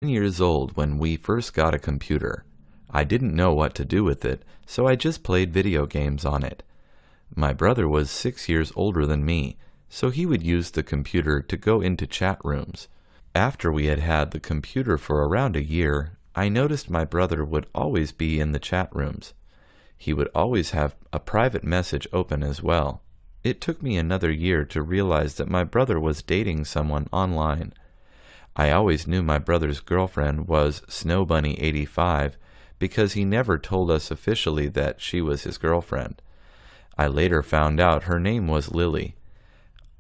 10 years old when we first got a computer. I didn't know what to do with it, so I just played video games on it. My brother was 6 years older than me, so he would use the computer to go into chat rooms. After we had had the computer for around a year, I noticed my brother would always be in the chat rooms. He would always have a private message open as well. It took me another year to realize that my brother was dating someone online. I always knew my brother's girlfriend was SnowBunny85 because he never told us officially that she was his girlfriend. I later found out her name was Lily.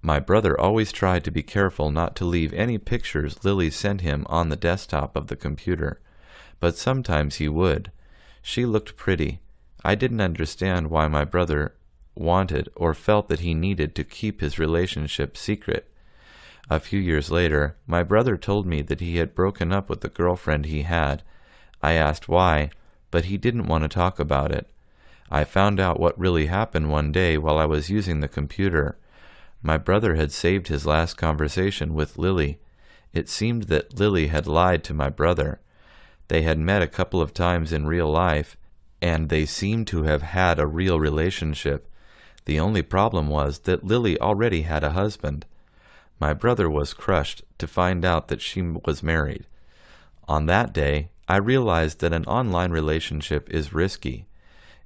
My brother always tried to be careful not to leave any pictures Lily sent him on the desktop of the computer, but sometimes he would. She looked pretty. I didn't understand why my brother wanted or felt that he needed to keep his relationship secret. A few years later, my brother told me that he had broken up with the girlfriend he had. I asked why, but he didn't want to talk about it. I found out what really happened one day while I was using the computer. My brother had saved his last conversation with Lily. It seemed that Lily had lied to my brother. They had met a couple of times in real life, and they seemed to have had a real relationship. The only problem was that Lily already had a husband. My brother was crushed to find out that she was married. On that day, I realized that an online relationship is risky.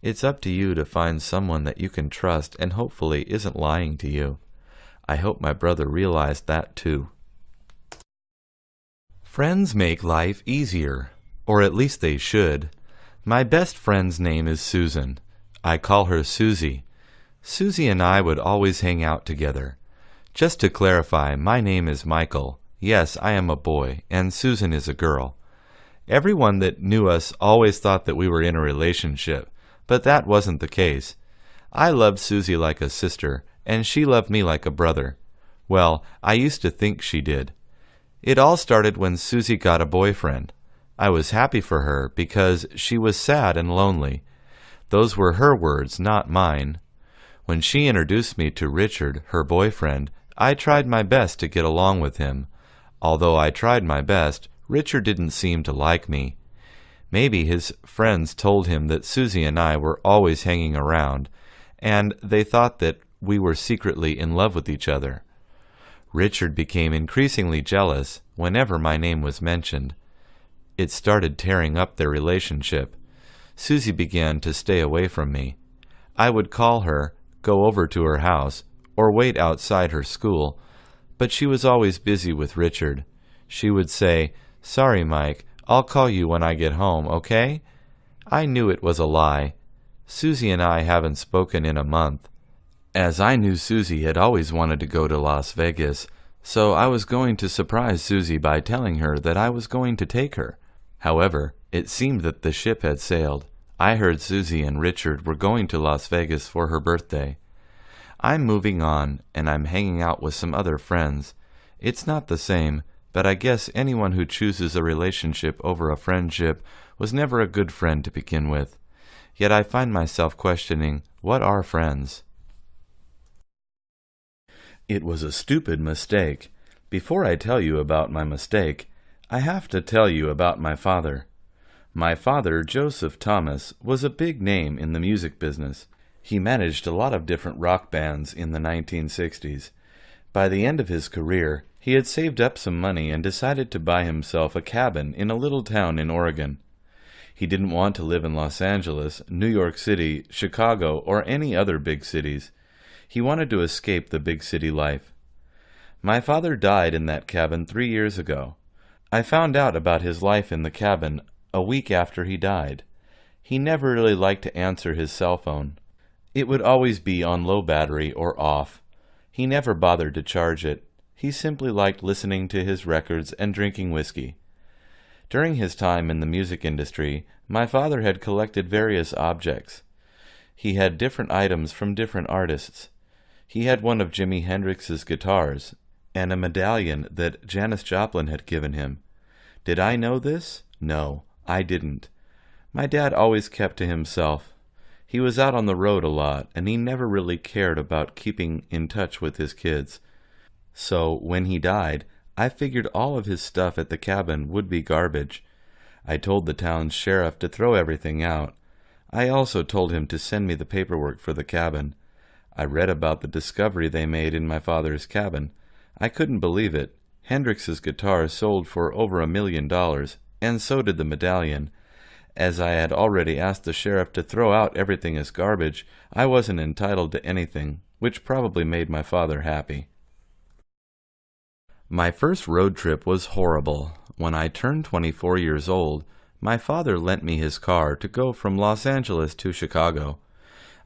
It's up to you to find someone that you can trust and hopefully isn't lying to you. I hope my brother realized that too. Friends make life easier, or at least they should. My best friend's name is Susan. I call her Susie. Susie and I would always hang out together. Just to clarify, my name is Michael. Yes, I am a boy, and Susan is a girl. Everyone that knew us always thought that we were in a relationship, but that wasn't the case. I loved Susie like a sister, and she loved me like a brother. Well, I used to think she did. It all started when Susie got a boyfriend. I was happy for her because she was sad and lonely. Those were her words, not mine. When she introduced me to Richard, her boyfriend, I tried my best to get along with him. Although I tried my best, Richard didn't seem to like me. Maybe his friends told him that Susie and I were always hanging around, and they thought that we were secretly in love with each other. Richard became increasingly jealous whenever my name was mentioned. It started tearing up their relationship. Susie began to stay away from me. I would call her, go over to her house, or wait outside her school, but she was always busy with Richard. She would say, "Sorry, Mike, I'll call you when I get home, okay?" I knew it was a lie. Susie and I haven't spoken in a month. As I knew Susie had always wanted to go to Las Vegas, so I was going to surprise Susie by telling her that I was going to take her. However, it seemed that the ship had sailed. I heard Susie and Richard were going to Las Vegas for her birthday. I'm moving on, and I'm hanging out with some other friends. It's not the same, but I guess anyone who chooses a relationship over a friendship was never a good friend to begin with. Yet I find myself questioning, what are friends? It was a stupid mistake. Before I tell you about my mistake, I have to tell you about my father. My father, Joseph Thomas, was a big name in the music business. He managed a lot of different rock bands in the 1960s. By the end of his career, he had saved up some money and decided to buy himself a cabin in a little town in Oregon. He didn't want to live in Los Angeles, New York City, Chicago, or any other big cities. He wanted to escape the big city life. My father died in that cabin 3 years ago. I found out about his life in the cabin a week after he died. He never really liked to answer his cell phone. It would always be on low battery or off. He never bothered to charge it. He simply liked listening to his records and drinking whiskey. During his time in the music industry, my father had collected various objects. He had different items from different artists. He had one of Jimi Hendrix's guitars, and a medallion that Janis Joplin had given him. Did I know this? No, I didn't. My dad always kept to himself. He was out on the road a lot, and he never really cared about keeping in touch with his kids. So, when he died, I figured all of his stuff at the cabin would be garbage. I told the town's sheriff to throw everything out. I also told him to send me the paperwork for the cabin. I read about the discovery they made in my father's cabin. I couldn't believe it. Hendrix's guitar sold for over $1 million, and so did the medallion. As I had already asked the sheriff to throw out everything as garbage, I wasn't entitled to anything, which probably made my father happy. My first road trip was horrible. When I turned 24 years old, my father lent me his car to go from Los Angeles to Chicago.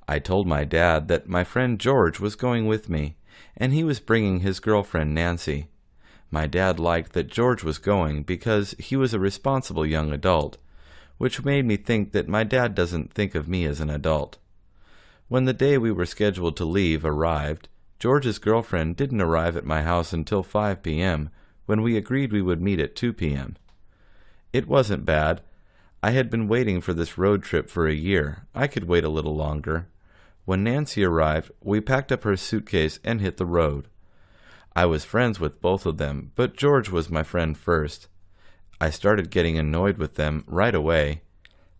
I told my dad that my friend George was going with me, and he was bringing his girlfriend Nancy. My dad liked that George was going because he was a responsible young adult, which made me think that my dad doesn't think of me as an adult. When the day we were scheduled to leave arrived, George's girlfriend didn't arrive at my house until 5 p.m., when we agreed we would meet at 2 p.m. It wasn't bad. I had been waiting for this road trip for a year. I could wait a little longer. When Nancy arrived, we packed up her suitcase and hit the road. I was friends with both of them, but George was my friend first. I started getting annoyed with them right away.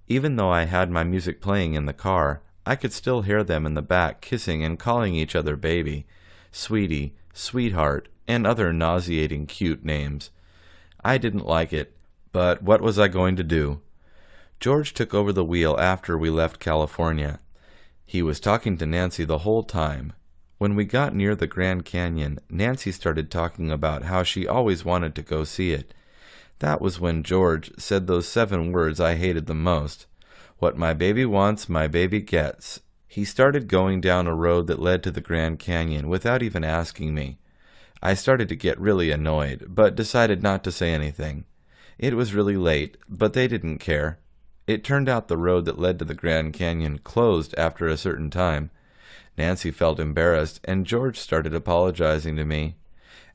Even though I had my music playing in the car, I could still hear them in the back kissing and calling each other baby, sweetie, sweetheart, and other nauseating cute names. I didn't like it, but what was I going to do? George took over the wheel after we left California. He was talking to Nancy the whole time. When we got near the Grand Canyon, Nancy started talking about how she always wanted to go see it. That was when George said those 7 words I hated the most. What my baby wants, my baby gets. He started going down a road that led to the Grand Canyon without even asking me. I started to get really annoyed, but decided not to say anything. It was really late, but they didn't care. It turned out the road that led to the Grand Canyon closed after a certain time. Nancy felt embarrassed, and George started apologizing to me.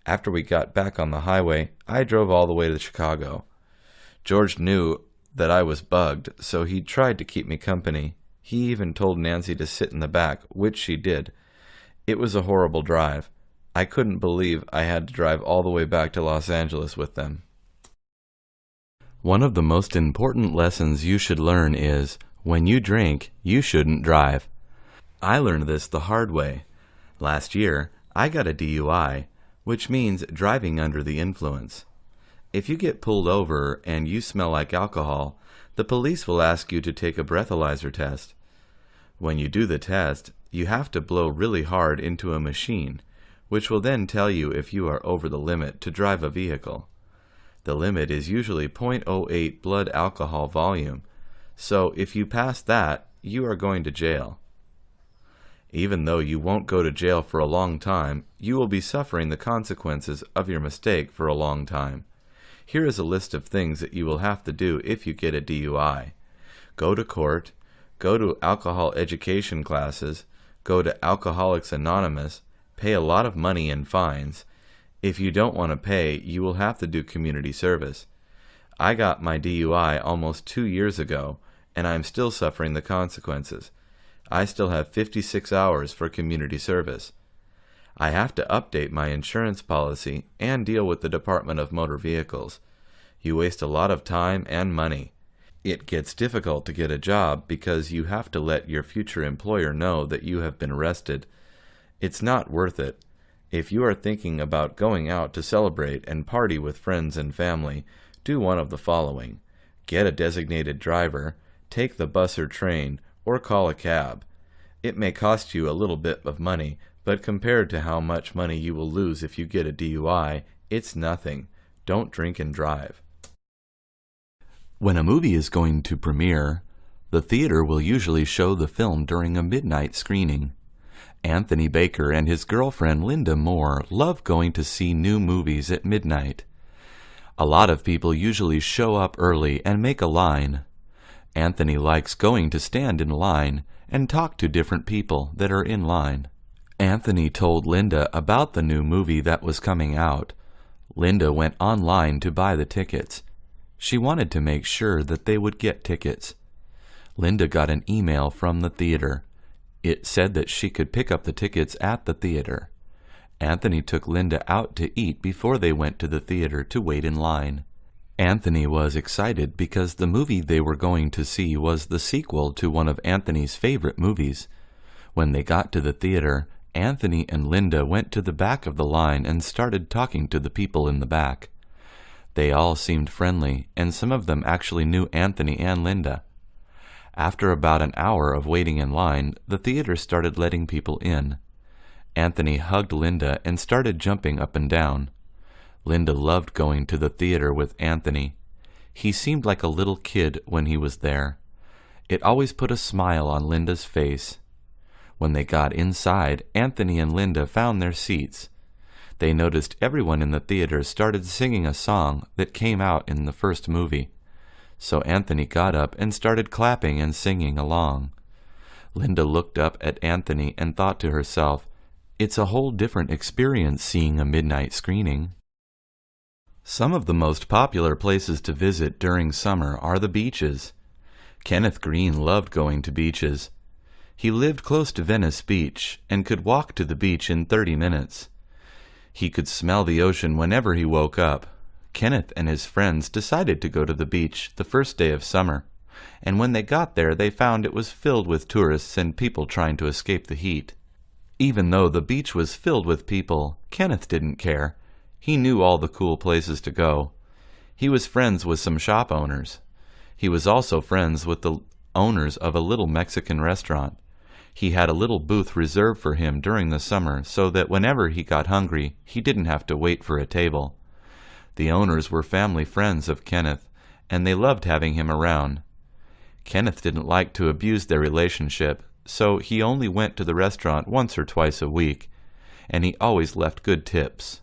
After we got back on the highway, I drove all the way to Chicago. George knew that I was bugged, so he tried to keep me company. He even told Nancy to sit in the back, which she did. It was a horrible drive. I couldn't believe I had to drive all the way back to Los Angeles with them. One of the most important lessons you should learn is, when you drink, you shouldn't drive. I learned this the hard way. Last year, I got a DUI, which means driving under the influence. If you get pulled over and you smell like alcohol, the police will ask you to take a breathalyzer test. When you do the test, you have to blow really hard into a machine, which will then tell you if you are over the limit to drive a vehicle. The limit is usually 0.08 blood alcohol volume, so if you pass that, you are going to jail. Even though you won't go to jail for a long time, you will be suffering the consequences of your mistake for a long time. Here is a list of things that you will have to do if you get a DUI. Go to court, go to alcohol education classes, go to Alcoholics Anonymous, pay a lot of money in fines. If you don't want to pay, you will have to do community service. I got my DUI almost 2 years ago, and I am still suffering the consequences. I still have 56 hours for community service. I have to update my insurance policy and deal with the Department of Motor Vehicles. You waste a lot of time and money. It gets difficult to get a job because you have to let your future employer know that you have been arrested. It's not worth it. If you are thinking about going out to celebrate and party with friends and family, do one of the following. Get a designated driver, take the bus or train, or call a cab. It may cost you a little bit of money, but compared to how much money you will lose if you get a DUI, it's nothing. Don't drink and drive. When a movie is going to premiere, the theater will usually show the film during a midnight screening. Anthony Baker and his girlfriend Linda Moore love going to see new movies at midnight. A lot of people usually show up early and make a line. Anthony likes going to stand in line and talk to different people that are in line. Anthony told Linda about the new movie that was coming out. Linda went online to buy the tickets. She wanted to make sure that they would get tickets. Linda got an email from the theater. It said that she could pick up the tickets at the theater. Anthony took Linda out to eat before they went to the theater to wait in line. Anthony was excited because the movie they were going to see was the sequel to one of Anthony's favorite movies. When they got to the theater, Anthony and Linda went to the back of the line and started talking to the people in the back. They all seemed friendly, and some of them actually knew Anthony and Linda. After about an hour of waiting in line, the theater started letting people in. Anthony hugged Linda and started jumping up and down. Linda loved going to the theater with Anthony. He seemed like a little kid when he was there. It always put a smile on Linda's face. When they got inside, Anthony and Linda found their seats. They noticed everyone in the theater started singing a song that came out in the first movie. So Anthony got up and started clapping and singing along. Linda looked up at Anthony and thought to herself, "It's a whole different experience seeing a midnight screening." Some of the most popular places to visit during summer are the beaches. Kenneth Green loved going to beaches. He lived close to Venice Beach and could walk to the beach in 30 minutes. He could smell the ocean whenever he woke up. Kenneth and his friends decided to go to the beach the first day of summer, and when they got there they found it was filled with tourists and people trying to escape the heat. Even though the beach was filled with people, Kenneth didn't care. He knew all the cool places to go. He was friends with some shop owners. He was also friends with the owners of a little Mexican restaurant. He had a little booth reserved for him during the summer so that whenever he got hungry, he didn't have to wait for a table. The owners were family friends of Kenneth, and they loved having him around. Kenneth didn't like to abuse their relationship, so he only went to the restaurant once or twice a week, and he always left good tips.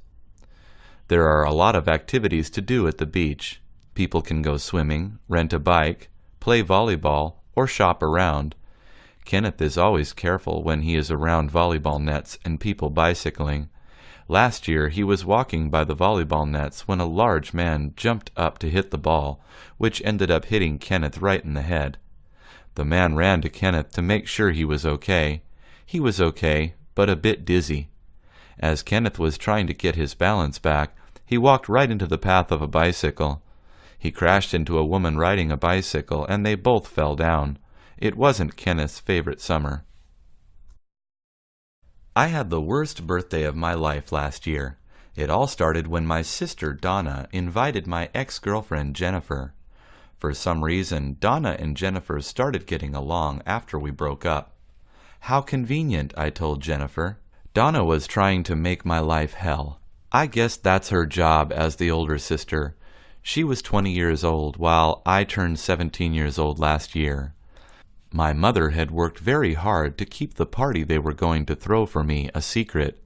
There are a lot of activities to do at the beach. People can go swimming, rent a bike, play volleyball, or shop around. Kenneth is always careful when he is around volleyball nets and people bicycling. Last year he was walking by the volleyball nets when a large man jumped up to hit the ball, which ended up hitting Kenneth right in the head. The man ran to Kenneth to make sure he was okay. He was okay, but a bit dizzy. As Kenneth was trying to get his balance back, he walked right into the path of a bicycle. He crashed into a woman riding a bicycle, and they both fell down. It wasn't Kenneth's favorite summer. I had the worst birthday of my life last year. It all started when my sister Donna invited my ex-girlfriend Jennifer. For some reason, Donna and Jennifer started getting along after we broke up. How convenient, I told Jennifer. Donna was trying to make my life hell. I guess that's her job as the older sister. She was 20 years old, while I turned 17 years old last year. My mother had worked very hard to keep the party they were going to throw for me a secret.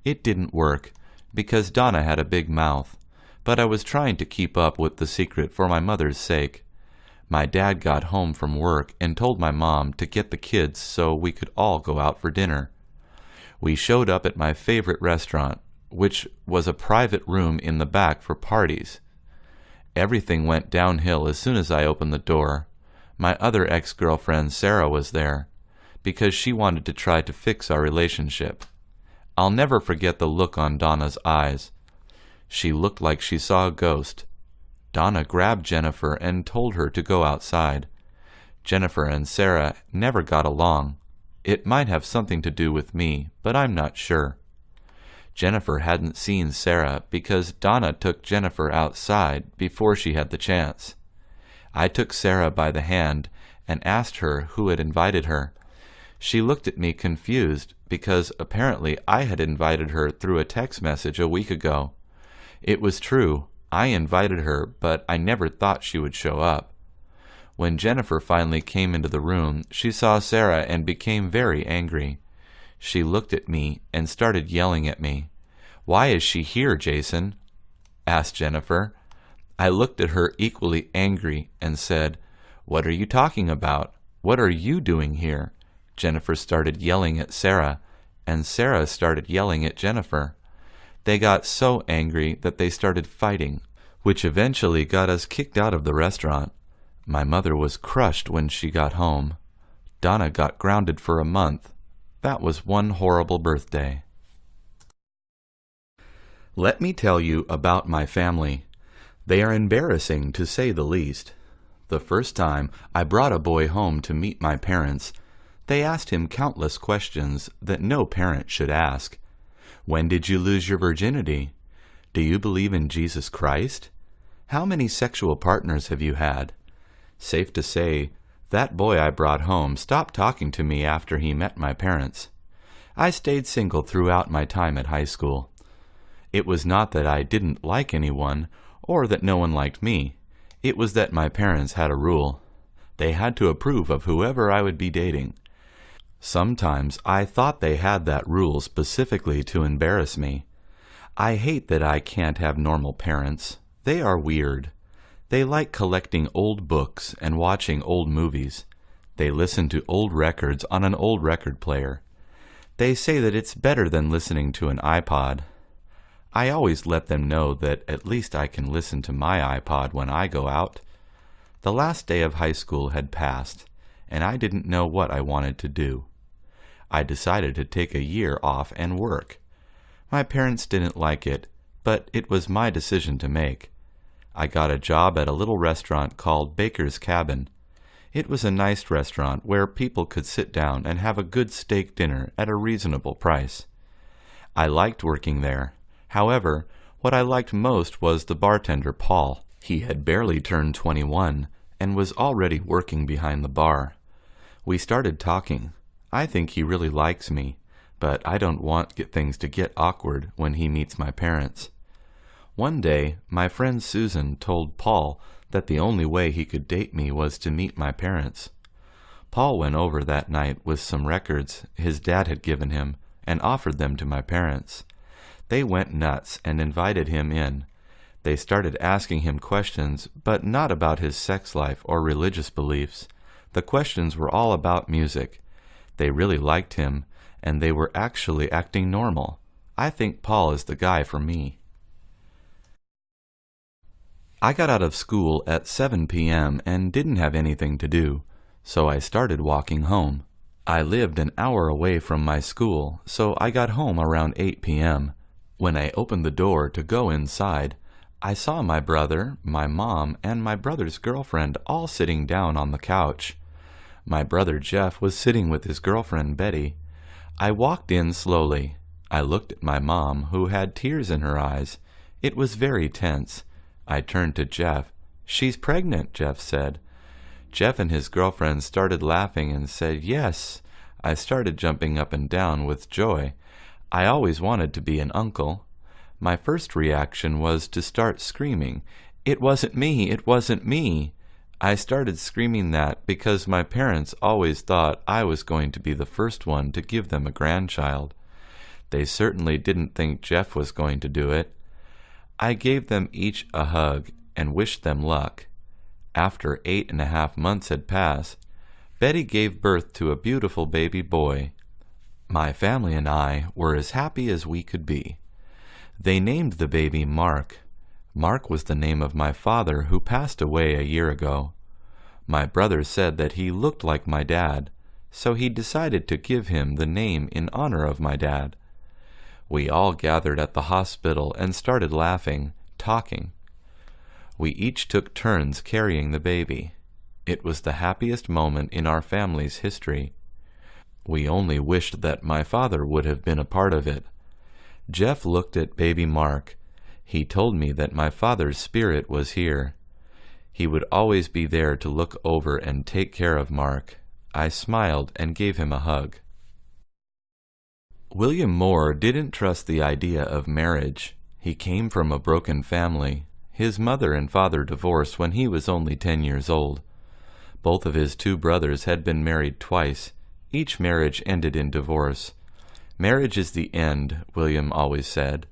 It didn't work, because Donna had a big mouth, but I was trying to keep up with the secret for my mother's sake. My dad got home from work and told my mom to get the kids so we could all go out for dinner. We showed up at my favorite restaurant, which was a private room in the back for parties. Everything went downhill as soon as I opened the door. My other ex-girlfriend, Sarah, was there, because she wanted to try to fix our relationship. I'll never forget the look on Donna's eyes. She looked like she saw a ghost. Donna grabbed Jennifer and told her to go outside. Jennifer and Sarah never got along. It might have something to do with me, but I'm not sure. Jennifer hadn't seen Sarah because Donna took Jennifer outside before she had the chance. I took Sarah by the hand and asked her who had invited her. She looked at me confused because apparently I had invited her through a text message a week ago. It was true. I invited her, but I never thought she would show up. When Jennifer finally came into the room, she saw Sarah and became very angry. She looked at me and started yelling at me. "Why is she here, Jason?" asked Jennifer. I looked at her equally angry and said, "What are you talking about? What are you doing here?" Jennifer started yelling at Sarah, and Sarah started yelling at Jennifer. They got so angry that they started fighting, which eventually got us kicked out of the restaurant. My mother was crushed when she got home. Donna got grounded for a month. That was one horrible birthday. Let me tell you about my family. They are embarrassing, to say the least. The first time I brought a boy home to meet my parents, they asked him countless questions that no parent should ask. When did you lose your virginity? Do you believe in Jesus Christ? How many sexual partners have you had? Safe to say, that boy I brought home stopped talking to me after he met my parents. I stayed single throughout my time at high school. It was not that I didn't like anyone, or that no one liked me. It was that my parents had a rule. They had to approve of whoever I would be dating. Sometimes I thought they had that rule specifically to embarrass me. I hate that I can't have normal parents. They are weird. They like collecting old books and watching old movies. They listen to old records on an old record player. They say that it's better than listening to an iPod. I always let them know that at least I can listen to my iPod when I go out. The last day of high school had passed, and I didn't know what I wanted to do. I decided to take a year off and work. My parents didn't like it, but it was my decision to make. I got a job at a little restaurant called Baker's Cabin. It was a nice restaurant where people could sit down and have a good steak dinner at a reasonable price. I liked working there. However, what I liked most was the bartender, Paul. He had barely turned 21 and was already working behind the bar. We started talking. I think he really likes me, but I don't want things to get awkward when he meets my parents. One day, my friend Susan told Paul that the only way he could date me was to meet my parents. Paul went over that night with some records his dad had given him and offered them to my parents. They went nuts and invited him in. They started asking him questions, but not about his sex life or religious beliefs. The questions were all about music. They really liked him, and they were actually acting normal. I think Paul is the guy for me. I got out of school at 7 p.m. and didn't have anything to do, so I started walking home. I lived an hour away from my school, so I got home around 8 p.m. When I opened the door to go inside, I saw my brother, my mom, and my brother's girlfriend all sitting down on the couch. My brother Jeff was sitting with his girlfriend Betty. I walked in slowly. I looked at my mom, who had tears in her eyes. It was very tense. I turned to Jeff. "She's pregnant," Jeff said. Jeff and his girlfriend started laughing and said, "Yes." I started jumping up and down with joy. I always wanted to be an uncle. My first reaction was to start screaming, "It wasn't me! It wasn't me!" I started screaming that because my parents always thought I was going to be the first one to give them a grandchild. They certainly didn't think Jeff was going to do it. I gave them each a hug and wished them luck. After 8.5 months had passed, Betty gave birth to a beautiful baby boy. My family and I were as happy as we could be. They named the baby Mark. Mark was the name of my father, who passed away a year ago. My brother said that he looked like my dad, so he decided to give him the name in honor of my dad. We all gathered at the hospital and started laughing, talking. We each took turns carrying the baby. It was the happiest moment in our family's history. We only wished that my father would have been a part of it. Jeff looked at baby Mark. He told me that my father's spirit was here. He would always be there to look over and take care of Mark. I smiled and gave him a hug. William Moore didn't trust the idea of marriage. He came from a broken family. His mother and father divorced when he was only 10 years old. Both of his 2 brothers had been married twice. Each marriage ended in divorce. Marriage is the end, William always said.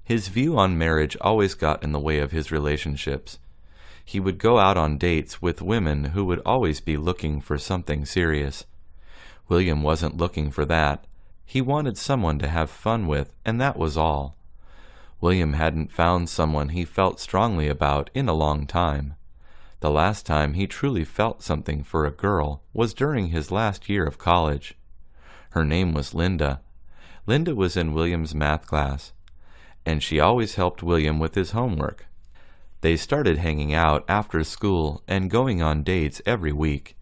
His view on marriage always got in the way of his relationships. He would go out on dates with women who would always be looking for something serious. William wasn't looking for that. He wanted someone to have fun with, and that was all. William hadn't found someone he felt strongly about in a long time. The last time he truly felt something for a girl was during his last year of college. Her name was Linda. Linda was in William's math class. and she always helped William with his homework. They started hanging out after school and going on dates every week.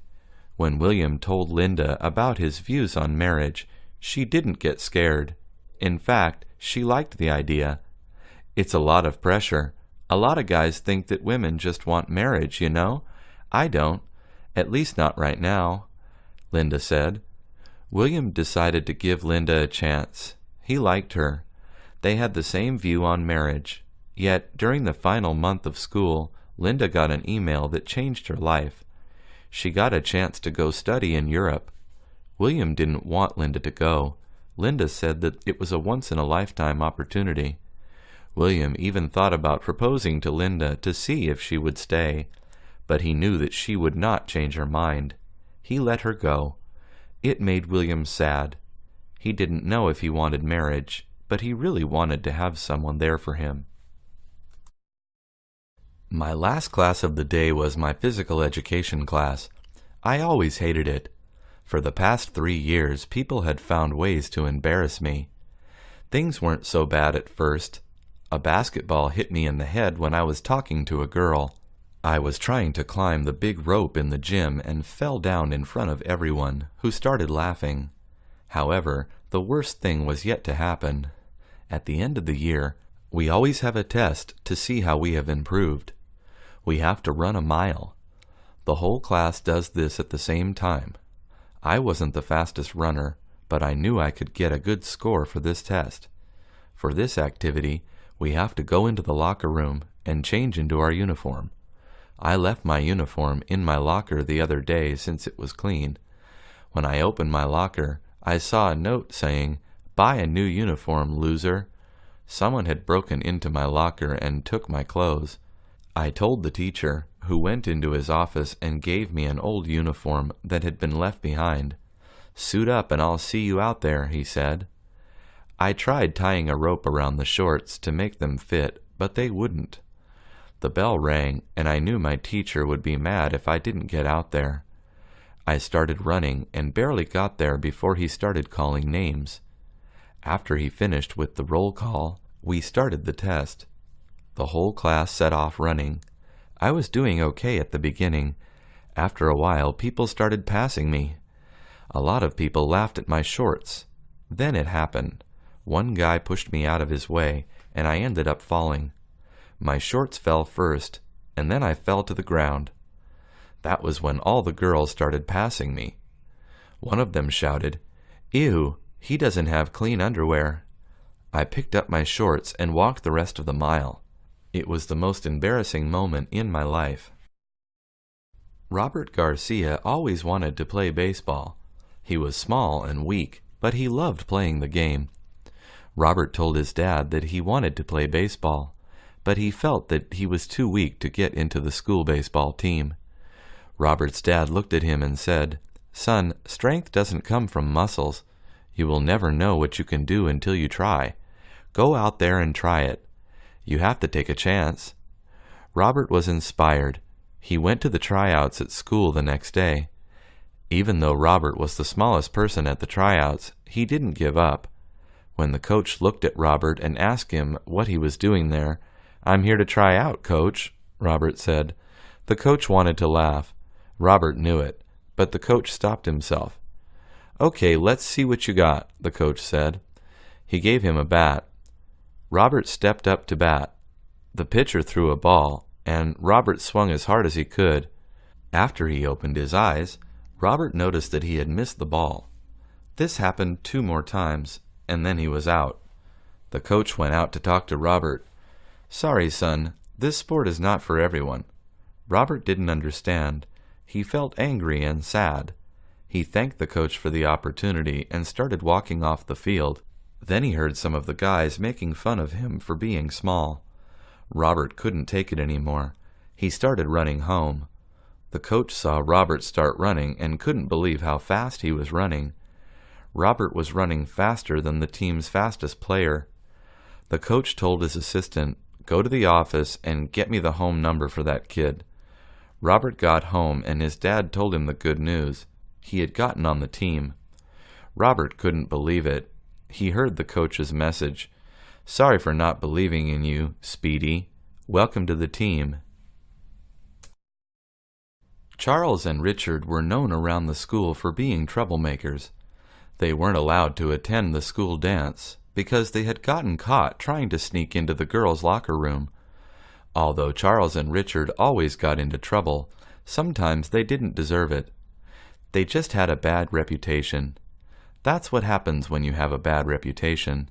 When William told Linda about his views on marriage, she didn't get scared. In fact, she liked the idea. It's a lot of pressure. A lot of guys think that women just want marriage, you know? I don't. At least not right now, Linda said. William decided to give Linda a chance. He liked her. They had the same view on marriage. Yet, during the final month of school, Linda got an email that changed her life. She got a chance to go study in Europe. William didn't want Linda to go. Linda said that it was a once-in-a-lifetime opportunity. William even thought about proposing to Linda to see if she would stay, but he knew that she would not change her mind. He let her go. It made William sad. He didn't know if he wanted marriage, but he really wanted to have someone there for him. My last class of the day was my physical education class. I always hated it. For the past 3 years, people had found ways to embarrass me. Things weren't so bad at first. A basketball hit me in the head when I was talking to a girl. I was trying to climb the big rope in the gym and fell down in front of everyone, who started laughing. However, the worst thing was yet to happen. At the end of the year, we always have a test to see how we have improved. We have to run a mile. The whole class does this at the same time. I wasn't the fastest runner, but I knew I could get a good score for this test. For this activity, we have to go into the locker room and change into our uniform. I left my uniform in my locker the other day since it was clean. When I opened my locker, I saw a note saying, "Buy a new uniform, loser." Someone had broken into my locker and took my clothes. I told the teacher, who went into his office and gave me an old uniform that had been left behind. "Suit up and I'll see you out there," he said. I tried tying a rope around the shorts to make them fit, but they wouldn't. The bell rang, and I knew my teacher would be mad if I didn't get out there. I started running and barely got there before he started calling names. After he finished with the roll call, we started the test. The whole class set off running. I was doing okay at the beginning. After a while, people started passing me. A lot of people laughed at my shorts. Then it happened. One guy pushed me out of his way, and I ended up falling. My shorts fell first, and then I fell to the ground. That was when all the girls started passing me. One of them shouted, "Ew, he doesn't have clean underwear." I picked up my shorts and walked the rest of the mile. It was the most embarrassing moment in my life. Robert Garcia always wanted to play baseball. He was small and weak, but he loved playing the game. Robert told his dad that he wanted to play baseball, but he felt that he was too weak to get into the school baseball team. Robert's dad looked at him and said, "Son, strength doesn't come from muscles. You will never know what you can do until you try. Go out there and try it. You have to take a chance." Robert was inspired. He went to the tryouts at school the next day. Even though Robert was the smallest person at the tryouts, he didn't give up. When the coach looked at Robert and asked him what he was doing there, "I'm here to try out, coach," Robert said. The coach wanted to laugh. Robert knew it, but the coach stopped himself. "Okay, let's see what you got," the coach said. He gave him a bat. Robert stepped up to bat. The pitcher threw a ball, and Robert swung as hard as he could. After he opened his eyes, Robert noticed that he had missed the ball. This happened 2 more times, and then he was out. The coach went out to talk to Robert. "Sorry, son, this sport is not for everyone." Robert didn't understand. He felt angry and sad. He thanked the coach for the opportunity and started walking off the field. Then he heard some of the guys making fun of him for being small. Robert couldn't take it anymore. He started running home. The coach saw Robert start running and couldn't believe how fast he was running. Robert was running faster than the team's fastest player. The coach told his assistant, "Go to the office and get me the home number for that kid." Robert got home and his dad told him the good news. He had gotten on the team. Robert couldn't believe it. He heard the coach's message. Sorry for not believing in you, Speedy. Welcome to the team. Charles and Richard were known around the school for being troublemakers. They weren't allowed to attend the school dance because they had gotten caught trying to sneak into the girls' locker room. Although Charles and Richard always got into trouble, sometimes they didn't deserve it. They just had a bad reputation. That's what happens when you have a bad reputation.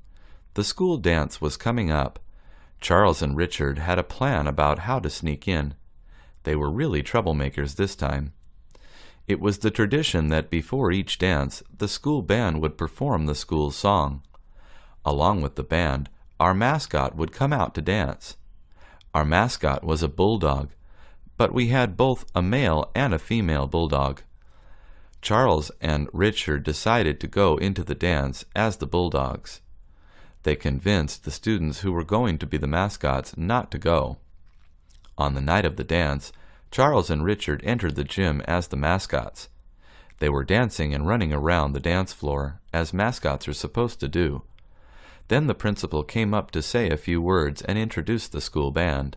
The school dance was coming up. Charles and Richard had a plan about how to sneak in. They were really troublemakers this time. It was the tradition that before each dance, the school band would perform the school's song. Along with the band, our mascot would come out to dance. Our mascot was a bulldog, but we had both a male and a female bulldog. Charles and Richard decided to go into the dance as the bulldogs. They convinced the students who were going to be the mascots not to go. On the night of the dance, Charles and Richard entered the gym as the mascots. They were dancing and running around the dance floor, as mascots are supposed to do. Then the principal came up to say a few words and introduce the school band.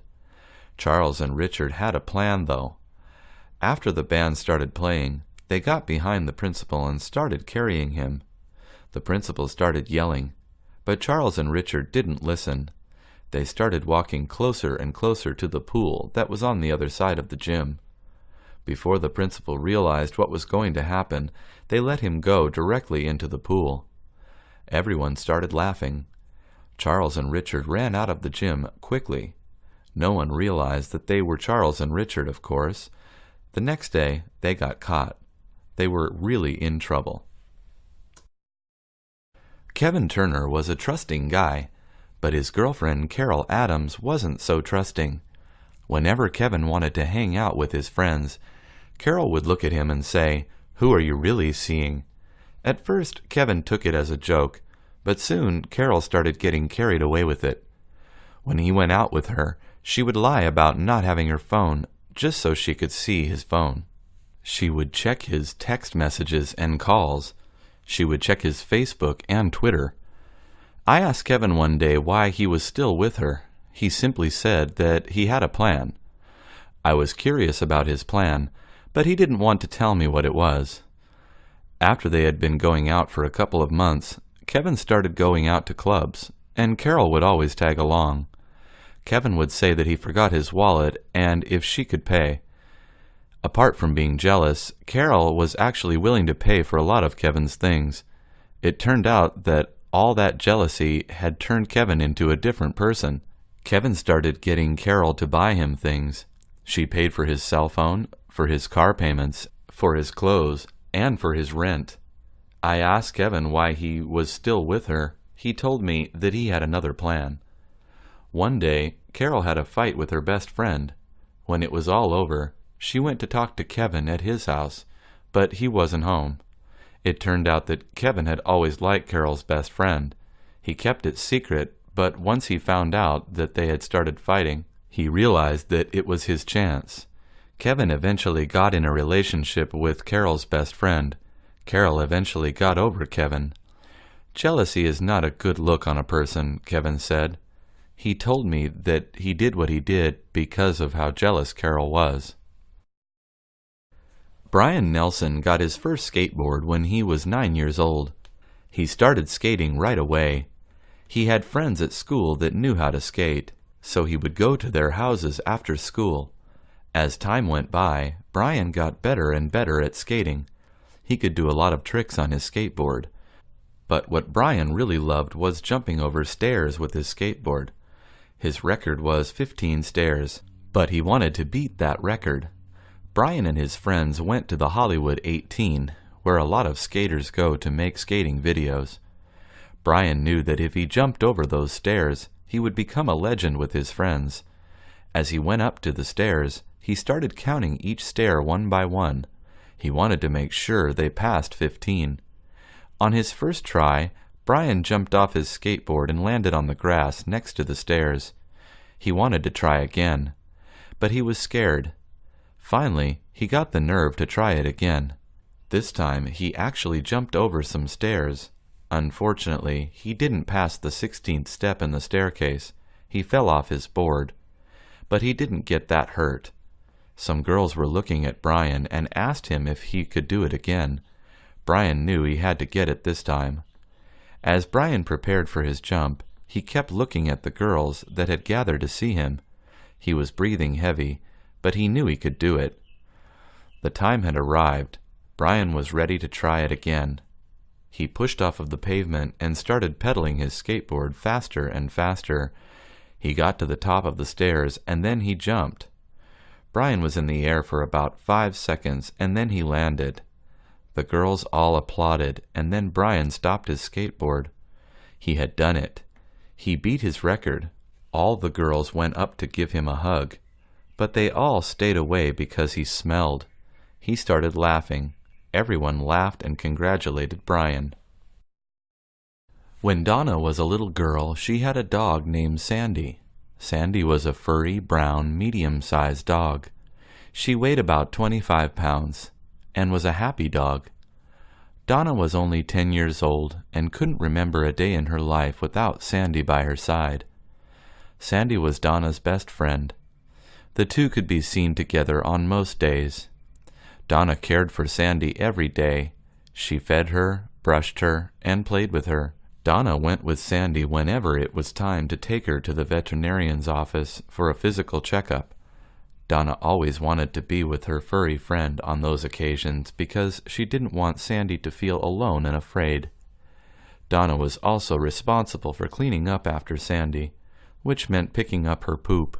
Charles and Richard had a plan, though. After the band started playing, they got behind the principal and started carrying him. The principal started yelling, but Charles and Richard didn't listen. They started walking closer and closer to the pool that was on the other side of the gym. Before the principal realized what was going to happen, they let him go directly into the pool. Everyone started laughing. Charles and Richard ran out of the gym quickly. No one realized that they were Charles and Richard, of course. The next day, they got caught. They were really in trouble. Kevin Turner was a trusting guy, but his girlfriend Carol Adams wasn't so trusting. Whenever Kevin wanted to hang out with his friends, Carol would look at him and say, "Who are you really seeing?" At first, Kevin took it as a joke, but soon Carol started getting carried away with it. When he went out with her, she would lie about not having her phone just so she could see his phone. She would check his text messages and calls. She would check his Facebook and Twitter. I asked Kevin one day why he was still with her. He simply said that he had a plan. I was curious about his plan, but he didn't want to tell me what it was. After they had been going out for a couple of months, Kevin started going out to clubs, and Carol would always tag along. Kevin would say that he forgot his wallet and if she could pay. Apart from being jealous, Carol was actually willing to pay for a lot of Kevin's things. It turned out that all that jealousy had turned Kevin into a different person. Kevin started getting Carol to buy him things. She paid for his cell phone, for his car payments, for his clothes, and for his rent. I asked Kevin why he was still with her. He told me that he had another plan. One day, Carol had a fight with her best friend. When it was all over, she went to talk to Kevin at his house, but he wasn't home. It turned out that Kevin had always liked Carol's best friend. He kept it secret, but once he found out that they had started fighting, he realized that it was his chance. Kevin eventually got in a relationship with Carol's best friend. Carol eventually got over Kevin. "Jealousy is not a good look on a person," Kevin said. He told me that he did what he did because of how jealous Carol was. Brian Nelson got his first skateboard when he was 9 years old. He started skating right away. He had friends at school that knew how to skate, so he would go to their houses after school. As time went by, Brian got better and better at skating. He could do a lot of tricks on his skateboard. But what Brian really loved was jumping over stairs with his skateboard. His record was 15 stairs, but he wanted to beat that record. Brian and his friends went to the Hollywood 18, where a lot of skaters go to make skating videos. Brian knew that if he jumped over those stairs, he would become a legend with his friends. As he went up to the stairs, he started counting each stair one by one. He wanted to make sure they passed 15. On his first try, Brian jumped off his skateboard and landed on the grass next to the stairs. He wanted to try again, but he was scared. Finally, he got the nerve to try it again. This time, he actually jumped over some stairs. Unfortunately, he didn't pass the 16th step in the staircase. He fell off his board. But he didn't get that hurt. Some girls were looking at Brian and asked him if he could do it again. Brian knew he had to get it this time. As Brian prepared for his jump, he kept looking at the girls that had gathered to see him. He was breathing heavy, but he knew he could do it. The time had arrived. Brian was ready to try it again. He pushed off of the pavement and started pedaling his skateboard faster and faster. He got to the top of the stairs, and then he jumped. Brian was in the air for about 5 seconds, and then he landed. The girls all applauded, and then Brian stopped his skateboard. He had done it. He beat his record. All the girls went up to give him a hug, but they all stayed away because he smelled. He started laughing. Everyone laughed and congratulated Brian. When Donna was a little girl, she had a dog named Sandy. Sandy was a furry, brown, medium-sized dog. She weighed about 25 pounds and was a happy dog. Donna was only 10 years old and couldn't remember a day in her life without Sandy by her side. Sandy was Donna's best friend. The two could be seen together on most days. Donna cared for Sandy every day. She fed her, brushed her, and played with her. Donna went with Sandy whenever it was time to take her to the veterinarian's office for a physical checkup. Donna always wanted to be with her furry friend on those occasions because she didn't want Sandy to feel alone and afraid. Donna was also responsible for cleaning up after Sandy, which meant picking up her poop.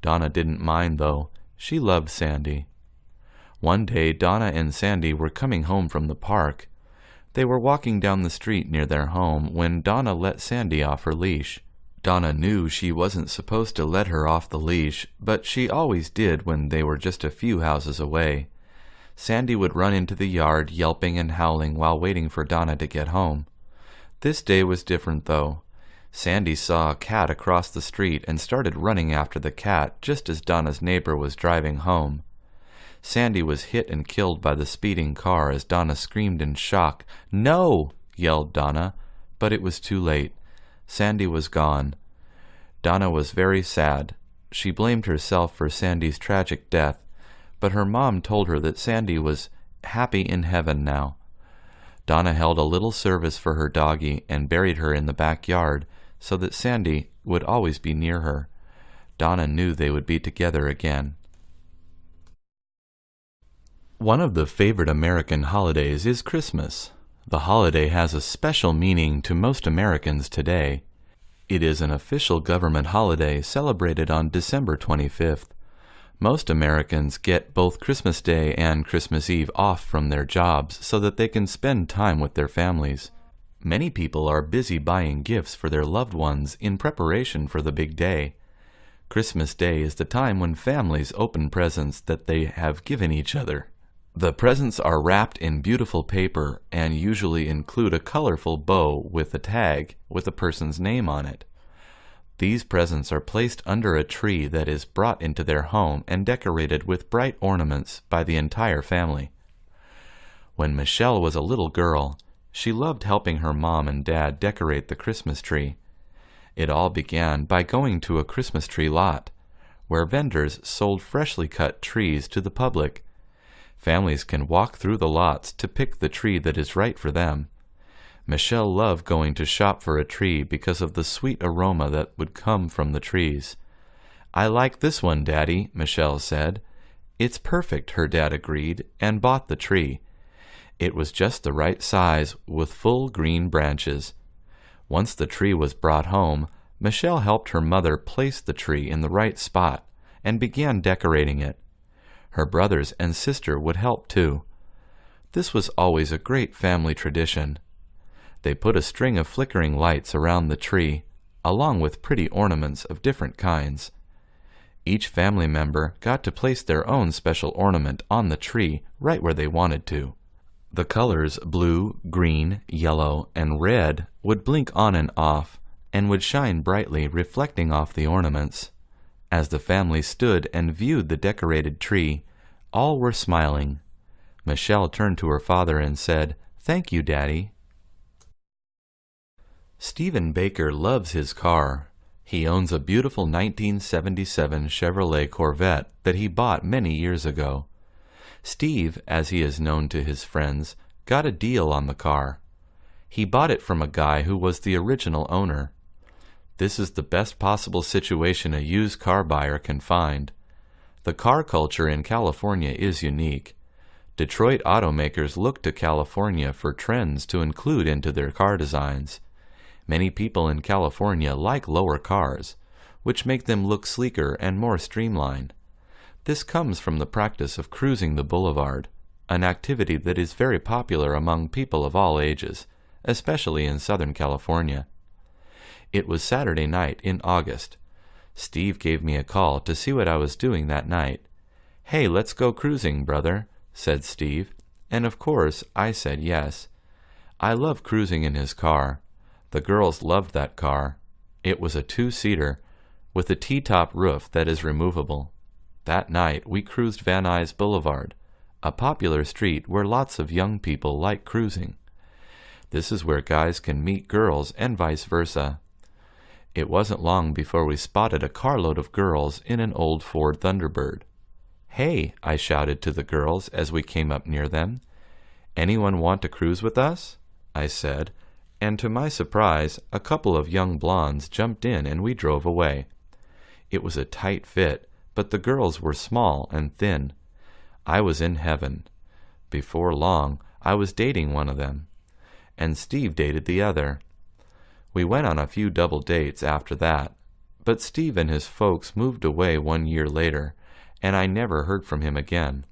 Donna didn't mind, though. She loved Sandy. One day, Donna and Sandy were coming home from the park. They were walking down the street near their home when Donna let Sandy off her leash. Donna knew she wasn't supposed to let her off the leash, but she always did when they were just a few houses away. Sandy would run into the yard yelping and howling while waiting for Donna to get home. This day was different, though. Sandy saw a cat across the street and started running after the cat just as Donna's neighbor was driving home. Sandy was hit and killed by the speeding car as Donna screamed in shock. "No!" yelled Donna, but it was too late. Sandy was gone. Donna was very sad. She blamed herself for Sandy's tragic death, but her mom told her that Sandy was happy in heaven now. Donna held a little service for her doggie and buried her in the backyard so that Sandy would always be near her. Donna knew they would be together again. One of the favorite American holidays is Christmas. The holiday has a special meaning to most Americans today. It is an official government holiday celebrated on December 25th. Most Americans get both Christmas Day and Christmas Eve off from their jobs so that they can spend time with their families. Many people are busy buying gifts for their loved ones in preparation for the big day. Christmas Day is the time when families open presents that they have given each other. The presents are wrapped in beautiful paper and usually include a colorful bow with a tag with a person's name on it. These presents are placed under a tree that is brought into their home and decorated with bright ornaments by the entire family. When Michelle was a little girl, she loved helping her mom and dad decorate the Christmas tree. It all began by going to a Christmas tree lot, where vendors sold freshly cut trees to the public. Families can walk through the lots to pick the tree that is right for them. Michelle loved going to shop for a tree because of the sweet aroma that would come from the trees. "I like this one, Daddy," Michelle said. "It's perfect," her dad agreed, and bought the tree. It was just the right size, with full green branches. Once the tree was brought home, Michelle helped her mother place the tree in the right spot and began decorating it. Her brothers and sister would help too. This was always a great family tradition. They put a string of flickering lights around the tree, along with pretty ornaments of different kinds. Each family member got to place their own special ornament on the tree right where they wanted to. The colors blue, green, yellow, and red would blink on and off, and would shine brightly, reflecting off the ornaments. As the family stood and viewed the decorated tree, all were smiling. Michelle turned to her father and said, "Thank you, Daddy." Stephen Baker loves his car. He owns a beautiful 1977 Chevrolet Corvette that he bought many years ago. Steve, as he is known to his friends, got a deal on the car. He bought it from a guy who was the original owner. This is the best possible situation a used car buyer can find. The car culture in California is unique. Detroit automakers look to California for trends to include into their car designs. Many people in California like lower cars, which make them look sleeker and more streamlined. This comes from the practice of cruising the boulevard, an activity that is very popular among people of all ages, especially in Southern California. It was Saturday night in August. Steve gave me a call to see what I was doing that night. "Hey, let's go cruising, brother," said Steve, and of course I said yes. I love cruising in his car. The girls loved that car. It was a two-seater, with a T-top roof that is removable. That night we cruised Van Nuys Boulevard, a popular street where lots of young people like cruising. This is where guys can meet girls and vice versa. It wasn't long before we spotted a carload of girls in an old Ford Thunderbird. "Hey," I shouted to the girls as we came up near them. "Anyone want to cruise with us?" I said, and to my surprise, a couple of young blondes jumped in and we drove away. It was a tight fit, but the girls were small and thin. I was in heaven. Before long, I was dating one of them, and Steve dated the other. We went on a few double dates after that, but Steve and his folks moved away 1 year later, and I never heard from him again.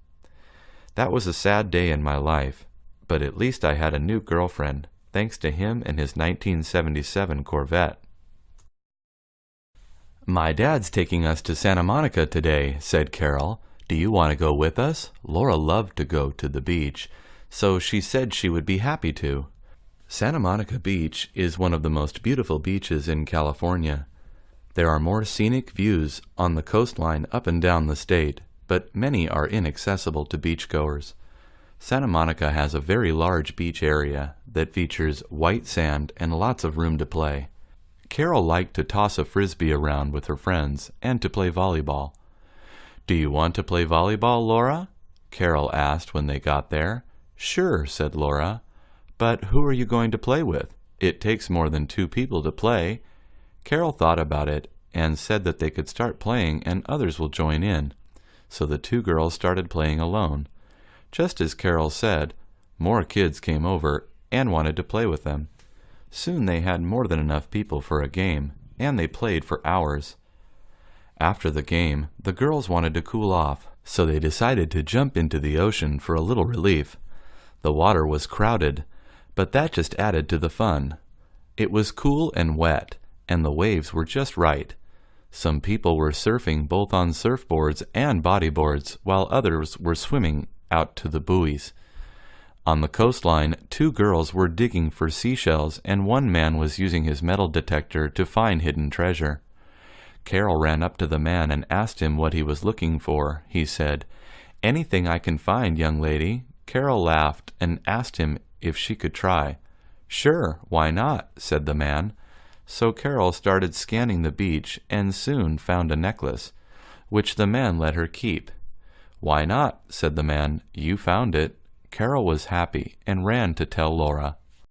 That was a sad day in my life, but at least I had a new girlfriend, thanks to him and his 1977 Corvette. "My dad's taking us to Santa Monica today," said Carol. "Do you want to go with us?" Laura loved to go to the beach, so she said she would be happy to. Santa Monica Beach is one of the most beautiful beaches in California. There are more scenic views on the coastline up and down the state, but many are inaccessible to beachgoers. Santa Monica has a very large beach area that features white sand and lots of room to play. Carol liked to toss a frisbee around with her friends and to play volleyball. "Do you want to play volleyball, Laura?" Carol asked when they got there. "Sure," said Laura. "But who are you going to play with? It takes more than 2 people to play." Carol thought about it and said that they could start playing and others will join in. So the 2 girls started playing alone. Just as Carol said, more kids came over and wanted to play with them. Soon they had more than enough people for a game, and they played for hours. After the game, the girls wanted to cool off, so they decided to jump into the ocean for a little relief. The water was crowded, but that just added to the fun. It was cool and wet, and the waves were just right. Some people were surfing both on surfboards and bodyboards, while others were swimming out to the buoys. On the coastline, 2 girls were digging for seashells, and 1 man was using his metal detector to find hidden treasure. Carol ran up to the man and asked him what he was looking for. He said, "Anything I can find, young lady." Carol laughed and asked him if she could try. "Sure, why not?" said the man. So Carol started scanning the beach and soon found a necklace, which the man let her keep. "Why not?" said the man. "You found it." Carol was happy and ran to tell Laura.